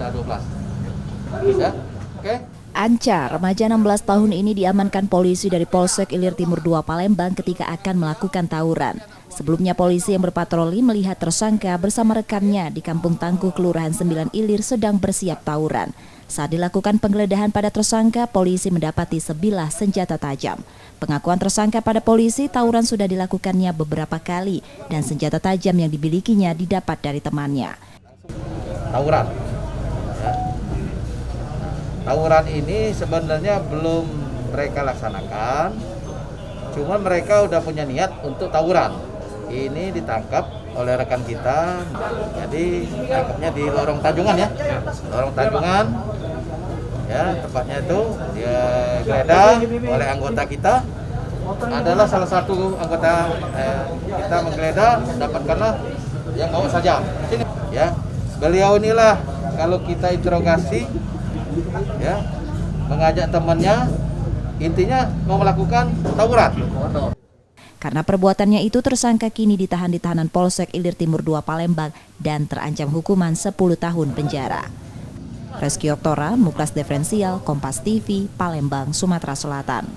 bisa 12. Ya, oke. Anca, remaja 16 tahun ini diamankan polisi dari Polsek Ilir Timur 2 Palembang ketika akan melakukan tawuran. Sebelumnya polisi yang berpatroli melihat tersangka bersama rekannya di Kampung Tangguh, Kelurahan 9 Ilir sedang bersiap tawuran. Saat dilakukan penggeledahan pada tersangka, polisi mendapati sebilah senjata tajam. Pengakuan tersangka pada polisi, tawuran sudah dilakukannya beberapa kali dan senjata tajam yang dimilikinya didapat dari temannya. Tawuran. Ya. Tawuran ini sebenarnya belum mereka laksanakan, cuma mereka udah punya niat untuk tawuran. Ini ditangkap oleh rekan kita, jadi tangkapnya di Lorong Tanjungan ya, Lorong Tanjungan, ya tepatnya itu dia geledah oleh anggota kita. Adalah salah satu anggota kita menggeledah, dapatkanlah yang bawa saja. Sini, ya beliau inilah kalau kita interogasi, ya mengajak temannya, intinya mau melakukan tawuran. Karena perbuatannya itu, tersangka kini ditahan di tahanan Polsek Ilir Timur 2 Palembang dan terancam hukuman 10 tahun penjara. Reski Oktora, Muklas Diferensial, Kompas TV, Palembang, Sumatera Selatan.